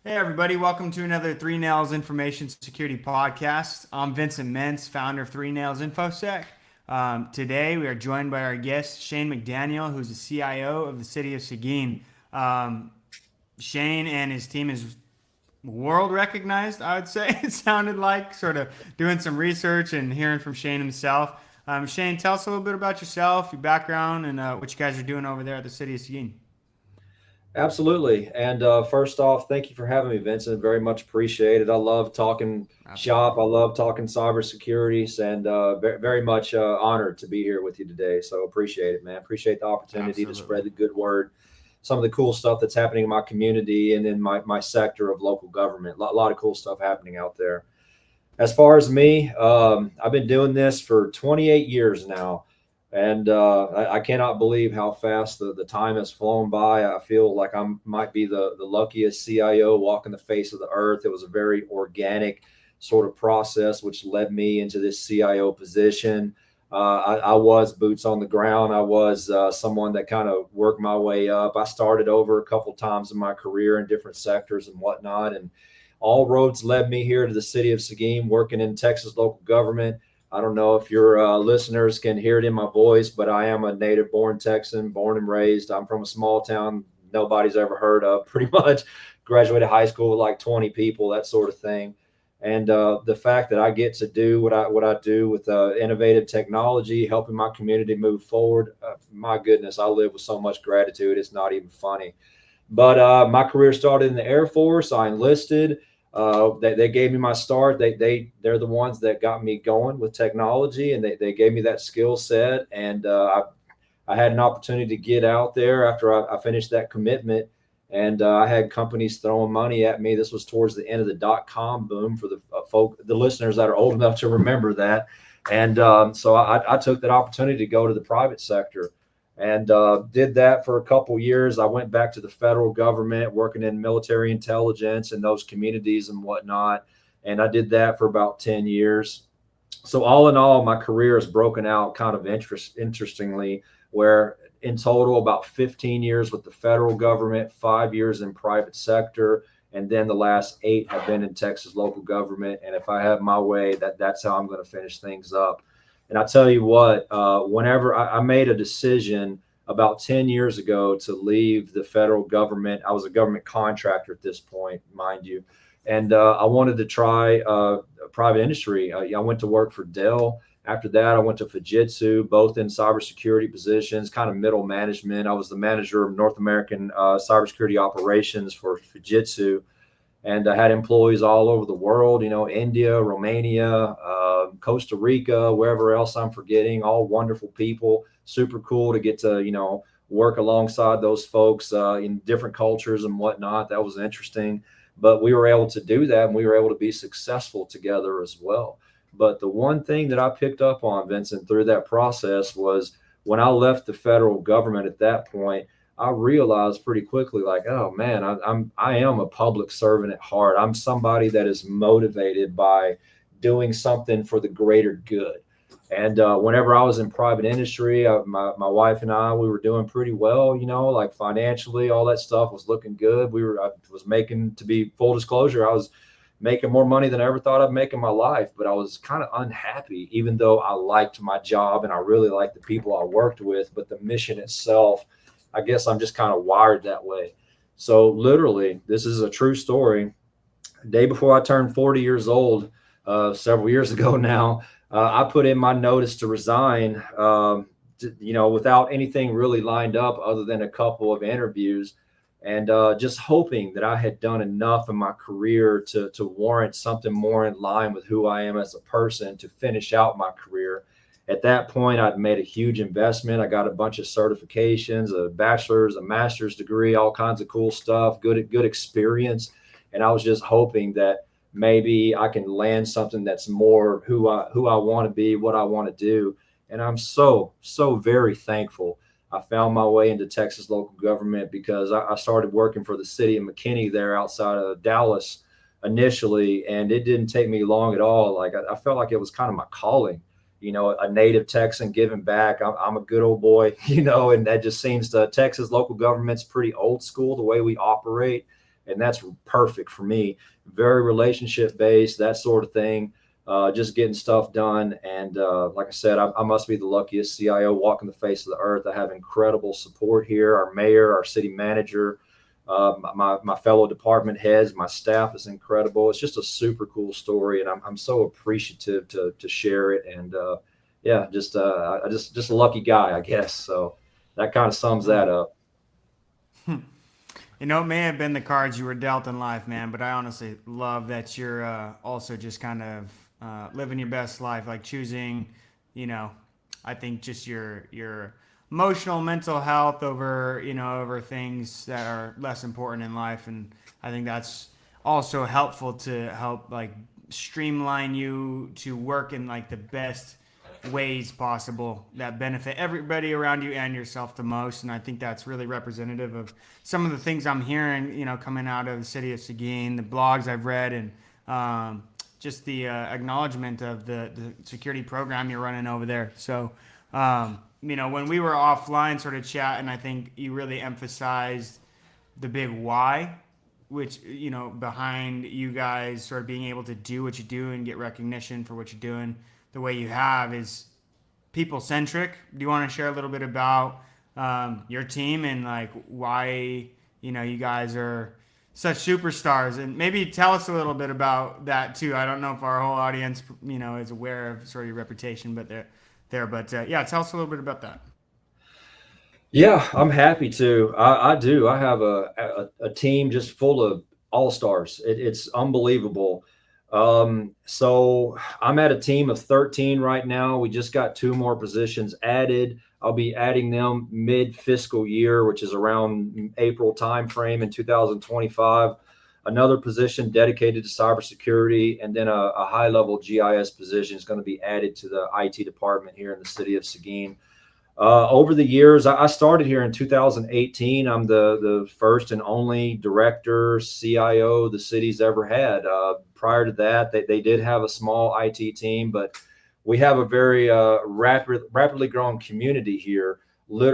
Hey, everybody, welcome to another Three Nails Information Security Podcast. I'm Vincent Mentz, founder of Three Nails InfoSec. Today, we are joined by our guest, Shane McDaniel, who's the CIO of the City of Seguin. Um, Shane and his team is world recognized, I would say. It sounded like, sort of doing some research and hearing from Shane himself. Shane, tell us a little bit about yourself, your background, and what you guys are doing over there at the City of Seguin. Absolutely. And first off, thank you for having me, Vincent. Very much appreciated. I love talking shop. Absolutely. I love talking cybersecurity, and very much honored to be here with you today. So appreciate it, man. Appreciate the opportunity to Absolutely. spread the good word, some of the cool stuff that's happening in my community and in my sector of local government. Lot of cool stuff happening out there. As far as me, I've been doing this for 28 years now, and I cannot believe how fast the time has flown by. I feel like I might be the luckiest CIO walking the face of the earth. It was a very organic sort of process, which led me into this CIO position. I was boots on the ground. I was someone that kind of worked my way up. I started over a couple times in my career in different sectors and whatnot, and all roads led me here to the city of Seguin, working in Texas local government. I don't know if your listeners can hear it in my voice, but I am a native born Texan, born and raised. I'm from a small town nobody's ever heard of, pretty much. Graduated high school with like 20 people, that sort of thing. And the fact that I get to do what I do with innovative technology, helping my community move forward, my goodness, I live with so much gratitude. It's not even funny. But my career started in the Air Force. I enlisted. They gave me my start. They're the ones that got me going with technology, and they gave me that skill set. And I had an opportunity to get out there after I finished that commitment. And I had companies throwing money at me. This was towards the end of the .com boom for the listeners that are old enough to remember that. And so I took that opportunity to go to the private sector and did that for a couple years. I went back to the federal government, working in military intelligence and those communities and whatnot. And I did that for about 10 years. So all in all, my career is broken out kind of interestingly, where in total about 15 years with the federal government, 5 years in private sector, and then the last 8 have been in Texas local government. And if I have my way, that's how I'm going to finish things up. And I tell you what, whenever I made a decision about 10 years ago to leave the federal government, I was a government contractor at this point, mind you, and I wanted to try private industry. I went to work for Dell. After that, I went to Fujitsu, both in cybersecurity positions, kind of middle management. I was the manager of North American cybersecurity operations for Fujitsu, and I had employees all over the world. India, Romania, Costa Rica, wherever else I'm forgetting. All wonderful people, super cool to get to work alongside those folks in different cultures and whatnot. That was interesting, but we were able to do that, and we were able to be successful together as well. But the one thing that I picked up on, Vincent, through that process was when I left the federal government at that point, I realized pretty quickly, like, oh man, I am a public servant at heart. I'm somebody that is motivated by doing something for the greater good. And whenever I was in private industry, my wife and I, we were doing pretty well, like financially, all that stuff was looking good. I was making, to be full disclosure, I was making more money than I ever thought I'd make in my life, but I was kind of unhappy, even though I liked my job and I really liked the people I worked with. But the mission itself, I guess I'm just kind of wired that way. So, literally, this is a true story. Day before I turned 40 years old, several years ago now, I put in my notice to resign, without anything really lined up other than a couple of interviews, and just hoping that I had done enough in my career to warrant something more in line with who I am as a person to finish out my career. At that point, I'd made a huge investment. I got a bunch of certifications, a bachelor's, a master's degree, all kinds of cool stuff, good experience. And I was just hoping that maybe I can land something that's more who I want to be, what I want to do. And I'm so very thankful I found my way into Texas local government, because I started working for the city of McKinney there outside of Dallas initially, and it didn't take me long at all. Like I felt like it was kind of my calling, a native Texan giving back. I'm a good old boy, and that just seems to Texas local government's pretty old school the way we operate. And that's perfect for me. Very relationship based, that sort of thing. Just getting stuff done. And like I said, I must be the luckiest CIO walking the face of the earth. I have incredible support here. Our mayor, our city manager, my fellow department heads, my staff is incredible. It's just a super cool story, and I'm so appreciative to share it. And yeah, just a lucky guy, I guess. So that kind of sums that up. You know, it may have been the cards you were dealt in life, man, but I honestly love that you're also just kind of living your best life, like choosing, you know, I think just your emotional, mental health over, you know, over things that are less important in life, and I think that's also helpful to help like streamline you to work in like the best ways possible that benefit everybody around you and yourself the most. And I think that's really representative of some of the things I'm hearing, you know, coming out of the city of Seguin, the blogs I've read, and just the acknowledgement of the security program you're running over there. So, you know, when we were offline sort of chatting, I think you really emphasized the big why, which, you know, behind you guys sort of being able to do what you do and get recognition for what you're doing the way you have is people centric. Do you want to share a little bit about your team and like why, you know, you guys are such superstars, and maybe tell us a little bit about that too. I don't know if our whole audience, you know, is aware of sort of your reputation, but they're there. But yeah, tell us a little bit about that. Yeah, I'm happy to. I do. I have a team just full of all stars. It's unbelievable. So I'm at a team of 13 right now. We just got two more positions added. I'll be adding them mid fiscal year, which is around April timeframe in 2025. Another position dedicated to cybersecurity, and then a high level GIS position is going to be added to the IT department here in the city of Seguin. Over the years, I started here in 2018. I'm the first and only director, CIO the city's ever had. Prior to that, they did have a small IT team, but we have a very rapidly growing community here.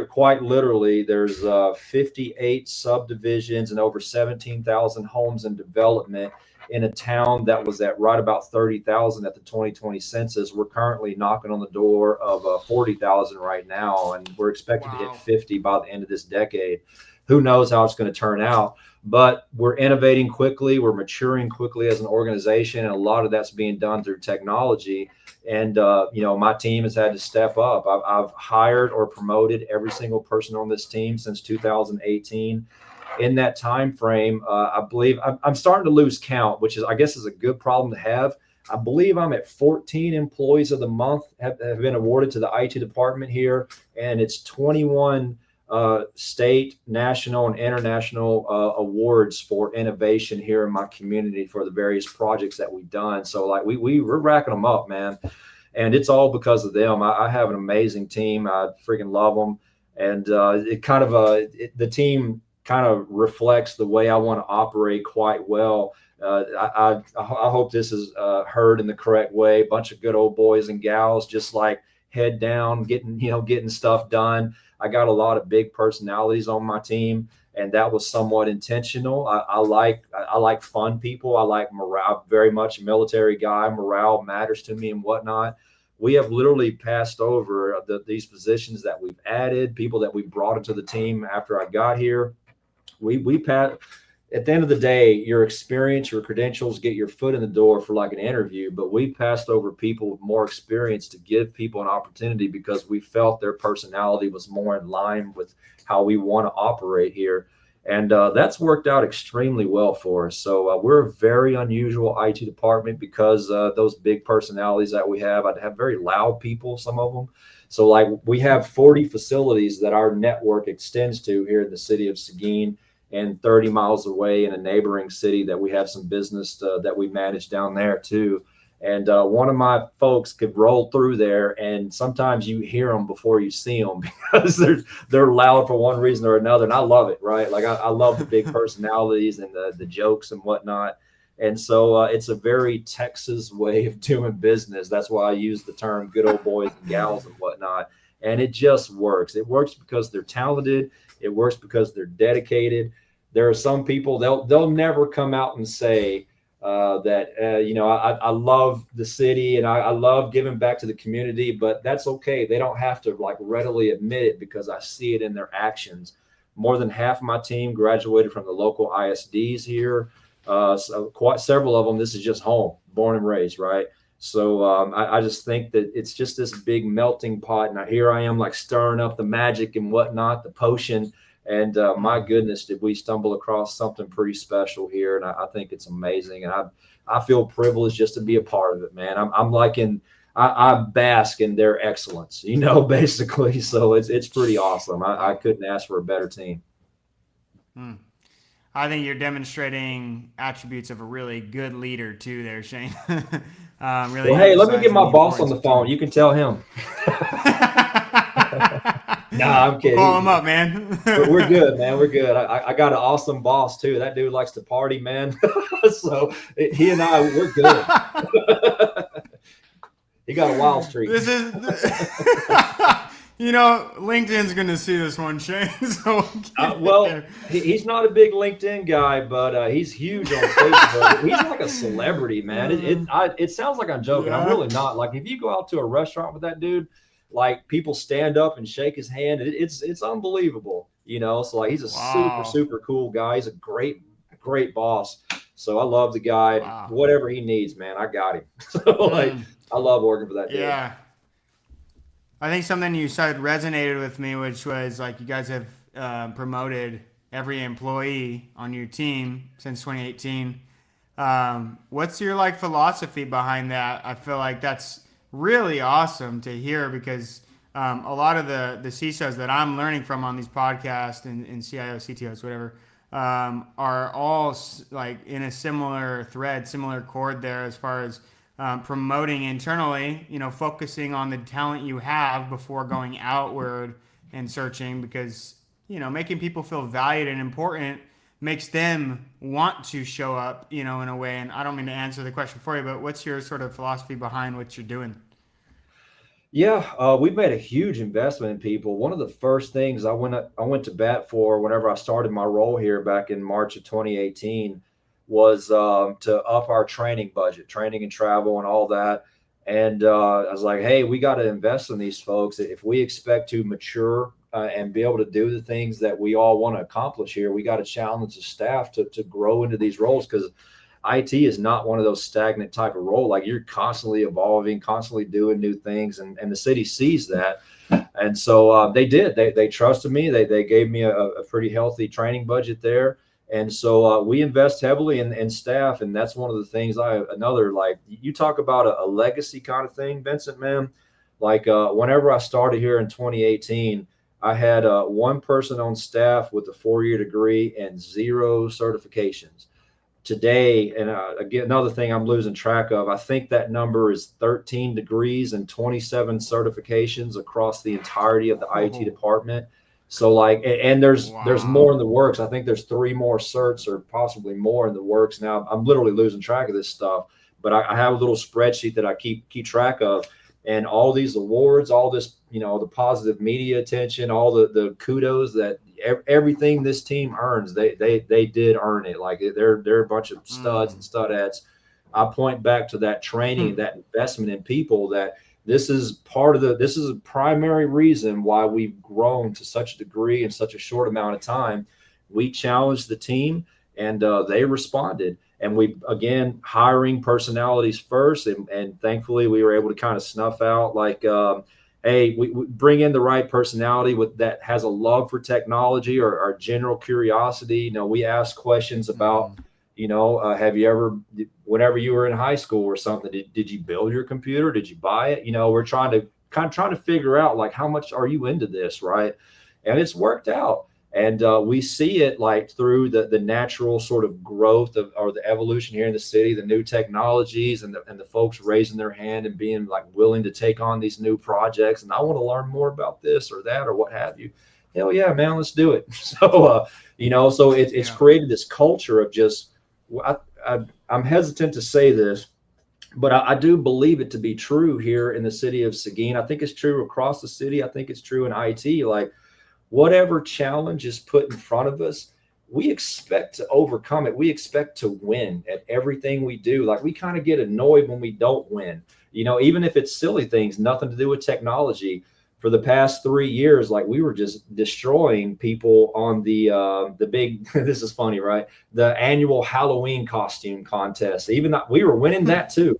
Quite literally, there's 58 subdivisions and over 17,000 homes in development in a town that was at right about 30,000 at the 2020 census. We're currently knocking on the door of 40,000 right now, and we're expected to hit Wow. 50 by the end of this decade. Who knows how it's going to turn out? But we're innovating quickly, we're maturing quickly as an organization, and a lot of that's being done through technology. And you know, my team has had to step up. I've hired or promoted every single person on this team since 2018. In that time frame, I believe I'm starting to lose count, which is, I guess, is a good problem to have. I believe I'm at 14 employees of the month have been awarded to the IT department here, and it's 21 state, national, and international awards for innovation here in my community for the various projects that we've done. So like we're racking them up, man, and it's all because of them. I have an amazing team. I freaking love them, and the team kind of reflects the way I want to operate quite well. I hope this is heard in the correct way. A bunch of good old boys and gals, just like head down, getting stuff done. I got a lot of big personalities on my team, and that was somewhat intentional. I like fun people. I like morale. Very much a military guy. Morale matters to me and whatnot. We have literally passed over these positions that we've added, people that we brought into the team after I got here. We pat At the end of the day, your experience, your credentials get your foot in the door for like an interview, but we passed over people with more experience to give people an opportunity because we felt their personality was more in line with how we want to operate here. And that's worked out extremely well for us. So we're a very unusual IT department because those big personalities that we have. I'd have very loud people, some of them. So like we have 40 facilities that our network extends to here in the city of Seguin, and 30 miles away in a neighboring city that we have some business that we manage down there too. And one of my folks could roll through there, and sometimes you hear them before you see them because they're loud for one reason or another. And I love it, right? Like I love the big personalities and the jokes and whatnot. And so it's a very Texas way of doing business. That's why I use the term good old boys and gals and whatnot. And it just works. It works because they're talented. It works because they're dedicated. there are some people they'll never come out and say I love the city and I love giving back to the community, but that's okay. They don't have to like readily admit it because I see it in their actions. More than half of my team graduated from the local ISDs here. So quite several of them, this is just home, born and raised, right? So I just think that it's just this big melting pot. And here I am like stirring up the magic and whatnot, the potion. And my goodness, did we stumble across something pretty special here. And I think it's amazing. And I feel privileged just to be a part of it, man. I'm like I bask in their excellence, basically. So it's pretty awesome. I couldn't ask for a better team. I think you're demonstrating attributes of a really good leader too there, Shane. Really well, hey, let me get my boss on importance the of phone. team. You can tell him. Nah, I'm kidding. Call him up, man. We're good, man. We're good. I got an awesome boss too. That dude likes to party, man. So he and I, we're good. He got a wild streak. This is, LinkedIn's going to see this one, Shane. So well, he's not a big LinkedIn guy, but he's huge on Facebook. He's like a celebrity, man. It sounds like I'm joking. Yeah. I'm really not. Like if you go out to a restaurant with that dude, like people stand up and shake his hand. It's unbelievable, So like he's a super cool guy. He's a great boss. So I love the guy. Wow. Whatever he needs, man, I got him. So I love working for that dude. Yeah. I think something you said resonated with me, which was like you guys have promoted every employee on your team since 2018. What's your philosophy behind that? I feel like that's really awesome to hear because a lot of the CISOs that I'm learning from on these podcasts and CIOs, CTOs, whatever, are all like in a similar thread, similar chord there as far as promoting internally, focusing on the talent you have before going outward and searching because, making people feel valued and important makes them want to show up, in a way. And I don't mean to answer the question for you, but what's your sort of philosophy behind what you're doing? Yeah, we've made a huge investment in people. One of the first things I went to bat for whenever I started my role here back in March of 2018 was to up our training budget, training and travel and all that. And I was like, hey, we got to invest in these folks. If we expect to mature and be able to do the things that we all want to accomplish here, we got to challenge the staff to grow into these roles because IT is not one of those stagnant type of role. Like you're constantly evolving, constantly doing new things. And the city sees that. And so they did. They trusted me. They gave me a pretty healthy training budget there. And so we invest heavily in staff. And that's one of the things you talk about a legacy kind of thing, Vincent, man. Like whenever I started here in 2018, I had one person on staff with a 4-year degree and 0 certifications. Today, and again, another thing I'm losing track of, I think that number is 13 degrees and 27 certifications across the entirety of the IT department. So and there's more in the works. I think there's 3 more certs or possibly more in the works. Now I'm literally losing track of this stuff, but I have a little spreadsheet that I keep track of, and all these awards, all this, the positive media attention, all the kudos that everything this team earns, they did earn it. Like they're a bunch of studs and studettes. I point back to that training, that investment in people, that this is a primary reason why we've grown to such a degree in such a short amount of time. We challenged the team and they responded. And we, again, hiring personalities first. And thankfully we were able to kind of snuff out hey, we bring in the right personality that has a love for technology or general curiosity. We ask questions about, have you ever, whenever you were in high school or something, did you build your computer? Did you buy it? We're trying to figure out how much are you into this, right? And it's worked out. And we see it through the natural sort of growth or the evolution here in the city, the new technologies and the folks raising their hand and being willing to take on these new projects. And I want to learn more about this or that or what have you. Hell yeah, man, let's do it. So, so it's created this culture of just, I'm hesitant to say this, but I do believe it to be true here in the city of Seguin. I think it's true across the city. I think it's true in IT. Whatever challenge is put in front of us, we expect to overcome it. We expect to win at everything we do. Like, we kind of get annoyed when we don't win, even if it's silly things, nothing to do with technology. For the past 3 years, like, we were just destroying people on the big, this is funny, right? The annual Halloween costume contest. Even that, we were winning that too.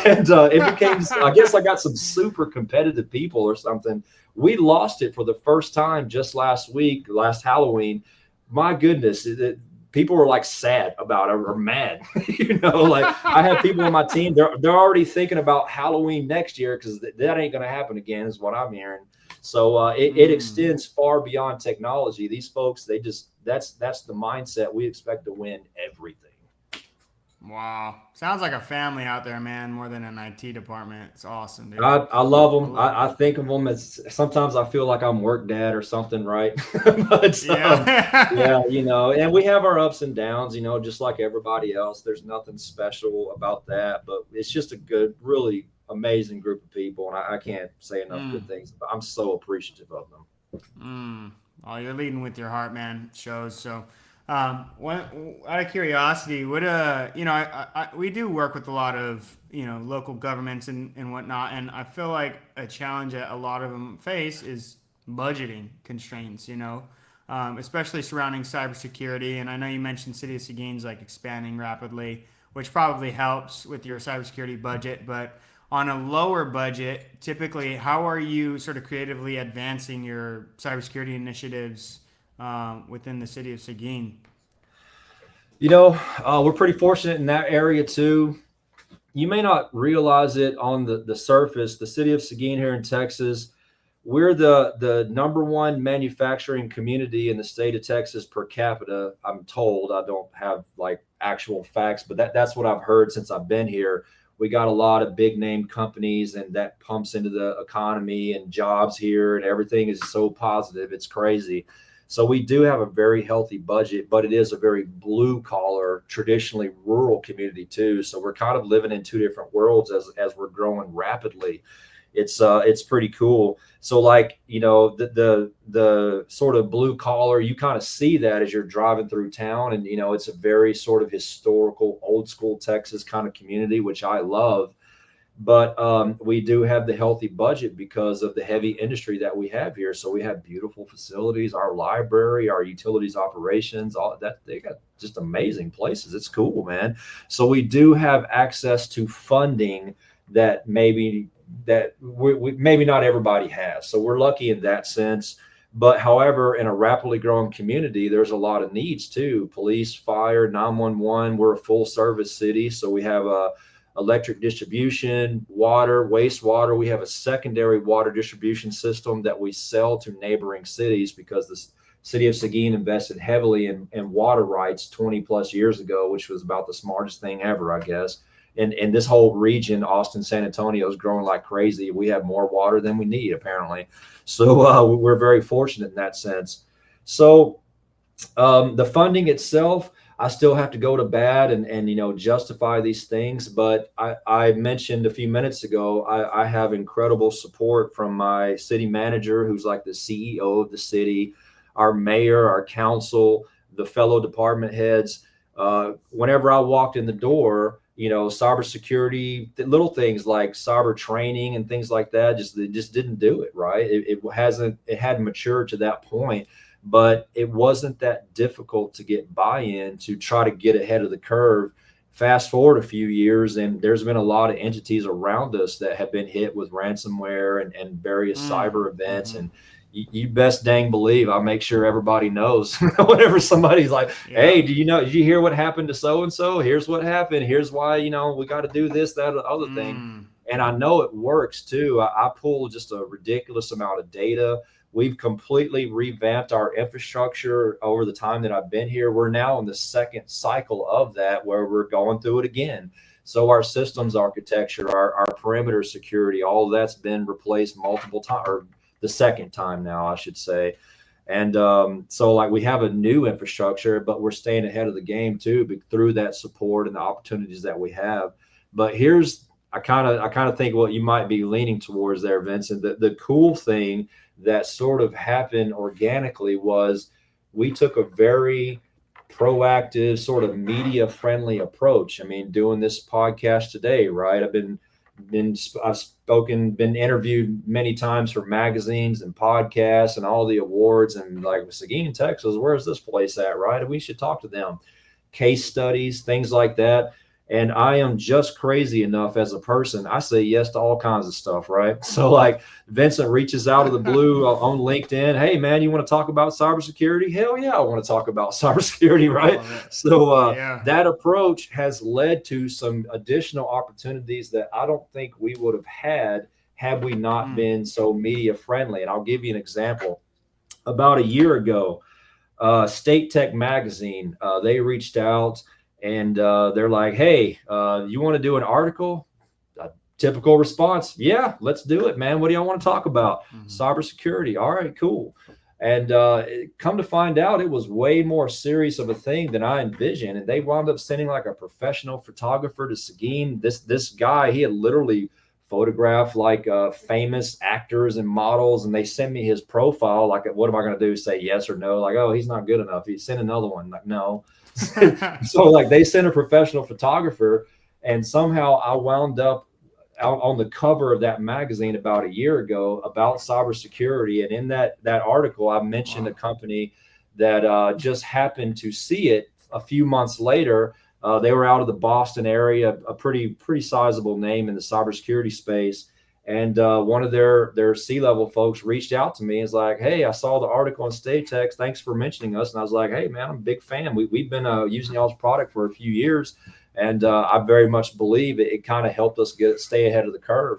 And it became, I guess I got some super competitive people or something. We lost it for the first time just last last Halloween. My goodness, people were like sad about it or mad. Like, I have people on my team, they're already thinking about Halloween next year because that ain't going to happen again, is what I'm hearing. So it extends far beyond technology. These folks, that's the mindset. We expect to win everything. Wow. Sounds like a family out there, man, more than an IT department. It's awesome, dude. I love them. I think of them as, sometimes I feel like I'm work dad or something, right? But Yeah. yeah, and we have our ups and downs, just like everybody else. There's nothing special about that, but it's just a good, really amazing group of people, and I can't say enough good things. But I'm so appreciative of them. Oh, you're leading with your heart, man. It shows. So, out of curiosity, what we do work with a lot of local governments and whatnot, and I feel like a challenge that a lot of them face is budgeting constraints. Especially surrounding cybersecurity. And I know you mentioned City of Seguin's like expanding rapidly, which probably helps with your cybersecurity budget, but on a lower budget, typically, how are you sort of creatively advancing your cybersecurity initiatives within the city of Seguin? We're pretty fortunate in that area too. You may not realize it on the surface. The city of Seguin here in Texas, we're the number one manufacturing community in the state of Texas per capita. I'm told. I don't have like actual facts, but that's what I've heard since I've been here. We got a lot of big name companies, and that pumps into the economy and jobs here, and everything is so positive. It's crazy. So we do have a very healthy budget, but it is a very blue collar, traditionally rural community too. So we're kind of living in two different worlds as we're growing rapidly. It's pretty cool. So like, the sort of blue collar, you kind of see that as you're driving through town, and it's a very sort of historical, old school Texas kind of community, which I love. But we do have the healthy budget because of the heavy industry that we have here. So we have beautiful facilities, our library, our utilities operations, all that. They got just amazing places. It's cool, man. So we do have access to funding that maybe maybe not everybody has. So we're lucky in that sense. But however, in a rapidly growing community, there's a lot of needs too. Police, fire, 911. We're a full service city. So we have electric distribution, water, wastewater. We have a secondary water distribution system that we sell to neighboring cities because the city of Seguin invested heavily in water rights 20 plus years ago, which was about the smartest thing ever, I guess. And this whole region, Austin, San Antonio, is growing like crazy. We have more water than we need, apparently. So we're very fortunate in that sense. So the funding itself, I still have to go to bat and justify these things. But I mentioned a few minutes ago, I have incredible support from my city manager, who's like the CEO of the city, our mayor, our council, the fellow department heads. Whenever I walked in the door, cybersecurity, little things like cyber training and things like that, they just didn't do it right. It hadn't matured to that point. But it wasn't that difficult to get buy-in to try to get ahead of the curve. Fast forward a few years, and there's been a lot of entities around us that have been hit with ransomware and various cyber events. And you best dang believe I make sure everybody knows whenever somebody's like, hey, did you hear what happened to so-and-so? Here's what happened. Here's why, we got to do this, that, or the other thing. And I know it works too. I pull just a ridiculous amount of data. We've completely revamped our infrastructure over the time that I've been here. We're now in the second cycle of that, where we're going through it again. So our systems architecture, our perimeter security, all of that's been replaced multiple times, or the second time now, I should say. And so like we have a new infrastructure, but we're staying ahead of the game too, through that support and the opportunities that we have. But I kind of think what you might be leaning towards there, Vincent. The cool thing that sort of happened organically was we took a very proactive sort of media friendly approach. I mean, doing this podcast today, right? I've been interviewed many times for magazines and podcasts and all the awards, and like Seguin, Texas, where's this place at, right? We should talk to them. Case studies, things like that. And I am just crazy enough as a person. I say yes to all kinds of stuff, right? So like Vincent reaches out of the blue on LinkedIn. Hey man, you want to talk about cybersecurity? Hell yeah, I want to talk about cybersecurity, right? So Yeah. that approach has led to some additional opportunities that I don't think we would have had we not been so media friendly. And I'll give you an example. About a year ago, State Tech Magazine, they reached out and they're like, hey, you want to do an article? A typical response, yeah, let's do it, man. What do y'all want to talk about? Cybersecurity. All right, cool. And come to find out, it was way more serious of a thing than I envisioned. And they wound up sending like a professional photographer to Seguin. This guy, he had literally photographed like famous actors and models, and they sent me his profile. Like, what am I going to do? Say yes or no? Like, oh, he's not good enough. He sent another one. Like, no. So like they sent a professional photographer, and somehow I wound up out on the cover of that magazine about a year ago about cybersecurity. And in that article, I mentioned a company that just happened to see it a few months later. They were out of the Boston area, a pretty sizable name in the cybersecurity space. And one of their C-level folks reached out to me and was like, hey, I saw the article on StateTech. Thanks for mentioning us. And I was like, hey, man, I'm a big fan. We've been using y'all's product for a few years. And I very much believe it kind of helped us stay ahead of the curve.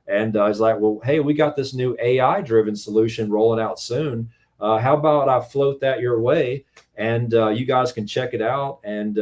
And I was like, well, hey, we got this new AI-driven solution rolling out soon. How about I float that your way, and you guys can check it out. And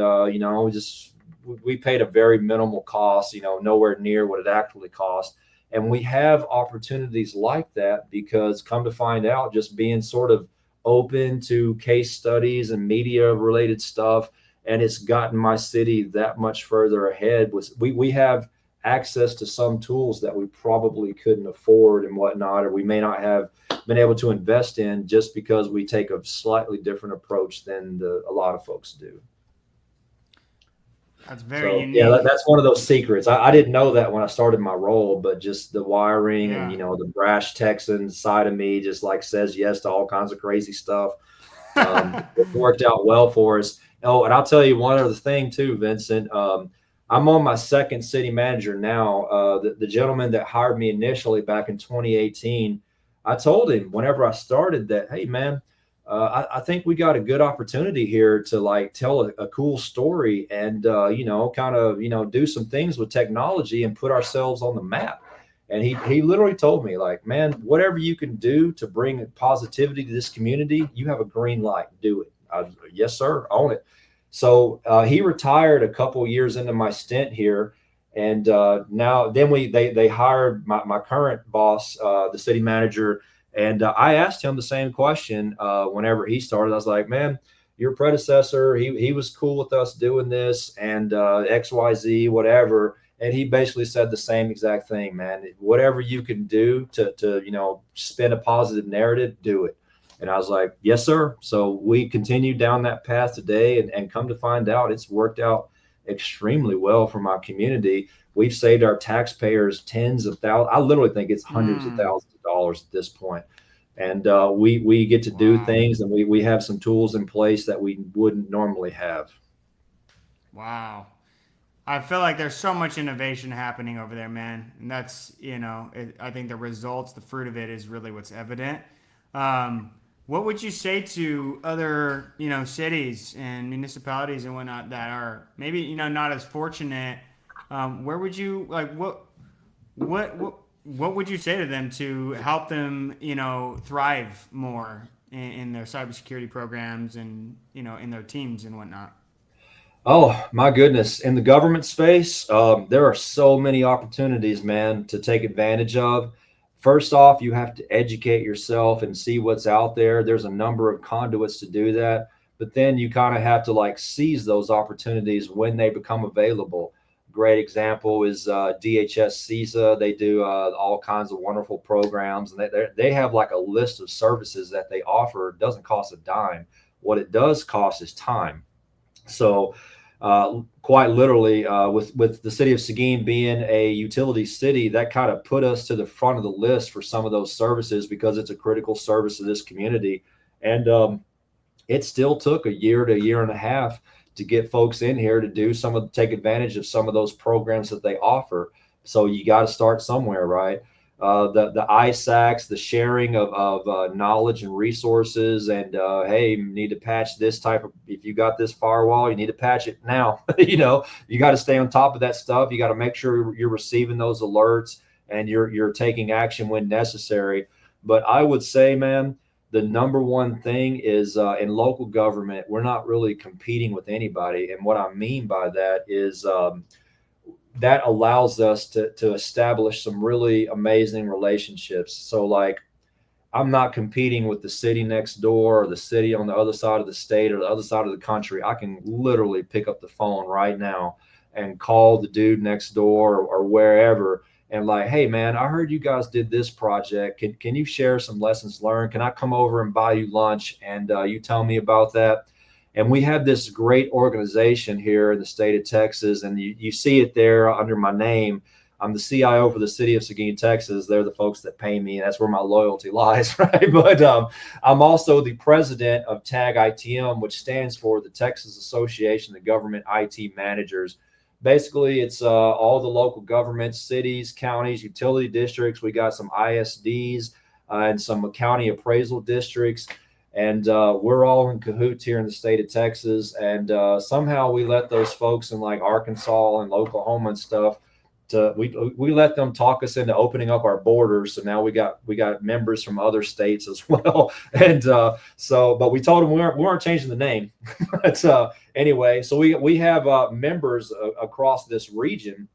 we paid a very minimal cost, nowhere near what it actually cost. And we have opportunities like that because, come to find out, just being sort of open to case studies and media related stuff, and it's gotten my city that much further ahead. We have access to some tools that we probably couldn't afford and whatnot, or we may not have been able to invest in, just because we take a slightly different approach than a lot of folks do. That's very unique. Yeah, that's one of those secrets. I didn't know that when I started my role, but just the wiring and the brash Texan side of me just like says yes to all kinds of crazy stuff. It worked out well for us. Oh, and I'll tell you one other thing too, Vincent. I'm on my second city manager now. The gentleman that hired me initially back in 2018, I told him whenever I started that, hey man, I think we got a good opportunity here to like tell a cool story and kind of do some things with technology and put ourselves on the map. And he literally told me, like, man, whatever you can do to bring positivity to this community, you have a green light. Do it. I was, yes, sir. Own it. So he retired a couple years into my stint here. And now then they hired my current boss, the city manager. And I asked him the same question whenever he started. I was like, man, your predecessor, he was cool with us doing this and XYZ, whatever. And he basically said the same exact thing, man. Whatever you can do to spin a positive narrative, do it. And I was like, yes, sir. So we continued down that path today, and come to find out, it's worked out extremely well for my community. We've saved our taxpayers tens of thousands. I literally think it's hundreds of thousands of dollars at this point. And we get to do things, and we have some tools in place that we wouldn't normally have. Wow. I feel like there's so much innovation happening over there, man. And that's, I think the results, the fruit of it is really what's evident. What would you say to other, cities and municipalities and whatnot that are maybe, not as fortunate? Where would you what would you say to them to help them, thrive more in their cybersecurity programs and, in their teams and whatnot? Oh my goodness. In the government space, there are so many opportunities, man, to take advantage of. First off, you have to educate yourself and see what's out there. There's a number of conduits to do that, but then you kind of have to like seize those opportunities when they become available. Great example is DHS CISA. They do all kinds of wonderful programs, and they have like a list of services that they offer. It doesn't cost a dime. What it does cost is time. So, quite literally, with the city of Seguin being a utility city, that kind of put us to the front of the list for some of those services because it's a critical service to this community. And it still took a year to a year and a half to get folks in here to do take advantage of some of those programs that they offer. So you got to start somewhere, right? The ISACs, the sharing of knowledge and resources, and hey, you need to patch this type of. If you got this firewall, you need to patch it now. You got to stay on top of that stuff. You got to make sure you're receiving those alerts and you're taking action when necessary. But I would say, man, the number one thing is in local government, we're not really competing with anybody. And what I mean by that is that allows us to establish some really amazing relationships. So, like, I'm not competing with the city next door or the city on the other side of the state or the other side of the country. I can literally pick up the phone right now and call the dude next door or wherever and like, hey man, I heard you guys did this project. Can you share some lessons learned? Can I come over and buy you lunch and you tell me about that? And we have this great organization here in the state of Texas, and you see it there under my name. I'm the CIO for the City of Seguin, Texas. They're the folks that pay me, and that's where my loyalty lies, right? But I'm also the president of TAG ITM, which stands for the Texas Association of Government IT Managers. Basically, it's all the local governments, cities, counties, utility districts. We got some ISDs and some county appraisal districts. And we're all in cahoots here in the state of Texas. And somehow we let those folks in like Arkansas and Oklahoma and stuff we let them talk us into opening up our borders. So now we got members from other states as well. And but we told them we weren't changing the name. But anyway, so we have members across this region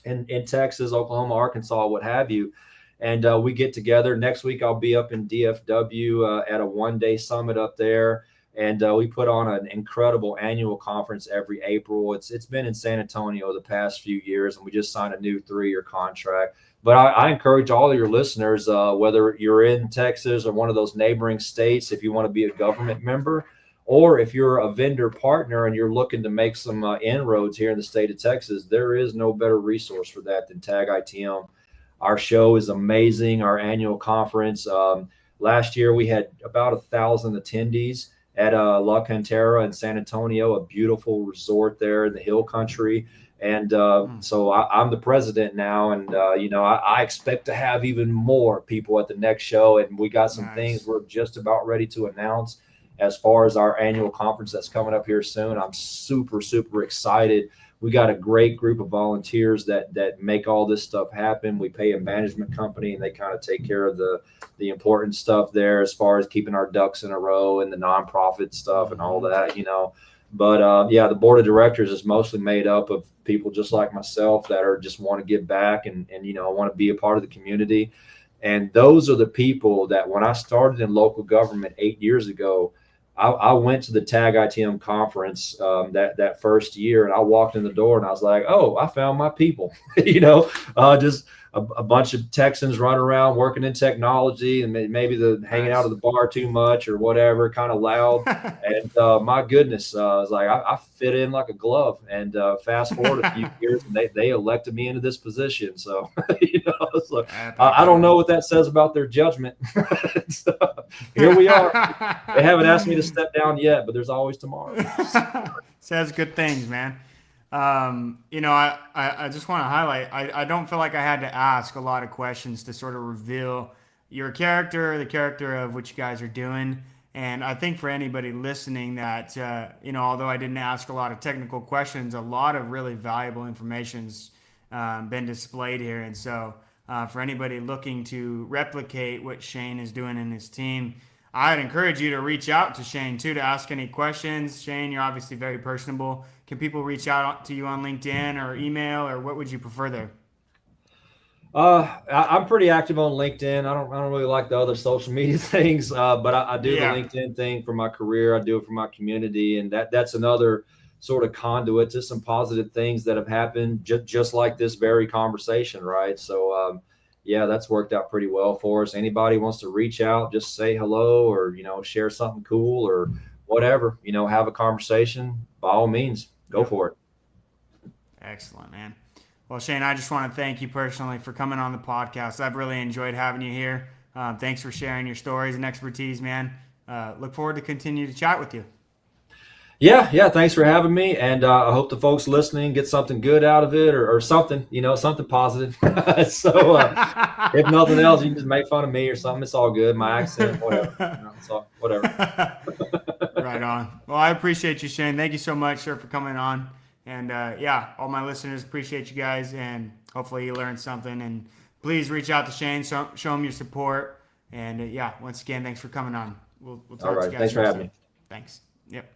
in Texas, Oklahoma, Arkansas, what have you. And we get together next week. I'll be up in DFW at a one-day summit up there. And we put on an incredible annual conference every April. It's been in San Antonio the past few years, and we just signed a new 3-year contract. But I encourage all of your listeners, whether you're in Texas or one of those neighboring states, if you want to be a government member, or if you're a vendor partner and you're looking to make some inroads here in the state of Texas, there is no better resource for that than TAG ITM. Our show is amazing. Our annual conference. Last year we had about 1,000 attendees at La Cantera in San Antonio, a beautiful resort there in the hill country. And so I'm the president now. And, I expect to have even more people at the next show. And we got some things we're just about ready to announce as far as our annual conference that's coming up here soon. I'm super, super excited. We got a great group of volunteers that make all this stuff happen. We pay a management company, and they kind of take care of the important stuff there as far as keeping our ducks in a row and the nonprofit stuff and all that, But the board of directors is mostly made up of people just like myself that are just want to give back and want to be a part of the community. And those are the people that when I started in local government 8 years ago, I went to the TAG ITM conference that first year, and I walked in the door and I was like, oh, I found my people, just a bunch of Texans running around working in technology and maybe hanging out at the bar too much or whatever, kind of loud. And my goodness, I was like, I fit in like a glove. And fast forward a few years, and they elected me into this position. So, so I don't know what that says about their judgment. So, here we are. They haven't asked me to step down yet, but there's always tomorrow. Says good things, man. I just want to highlight, I don't feel like I had to ask a lot of questions to sort of reveal your character, the character of what you guys are doing. And I think for anybody listening that, although I didn't ask a lot of technical questions, a lot of really valuable information's been displayed here. And so for anybody looking to replicate what Shane is doing in his team, I'd encourage you to reach out to Shane too to ask any questions. Shane, you're obviously very personable. Can people reach out to you on LinkedIn or email, or what would you prefer there? I'm pretty active on LinkedIn. I don't really like the other social media things, but I do the LinkedIn thing for my career. I do it for my community, and that's another sort of conduit to some positive things that have happened, just like this very conversation, right? So, that's worked out pretty well for us. Anybody wants to reach out, just say hello or, share something cool or whatever, have a conversation, by all means, go for it. Excellent, man. Well, Shane, I just want to thank you personally for coming on the podcast. I've really enjoyed having you here. Thanks for sharing your stories and expertise, man. Look forward to continue to chat with you. Yeah. Thanks for having me. And I hope the folks listening get something good out of it or something, something positive. So if nothing else, you can just make fun of me or something. It's all good. My accent, whatever. It's all, whatever. Right on. Well, I appreciate you, Shane. Thank you so much, sir, for coming on. And all my listeners appreciate you guys. And hopefully you learned something. And please reach out to Shane, show him your support. And once again, thanks for coming on. We'll talk all right. to you guys. Thanks for having me. Thanks. Yep.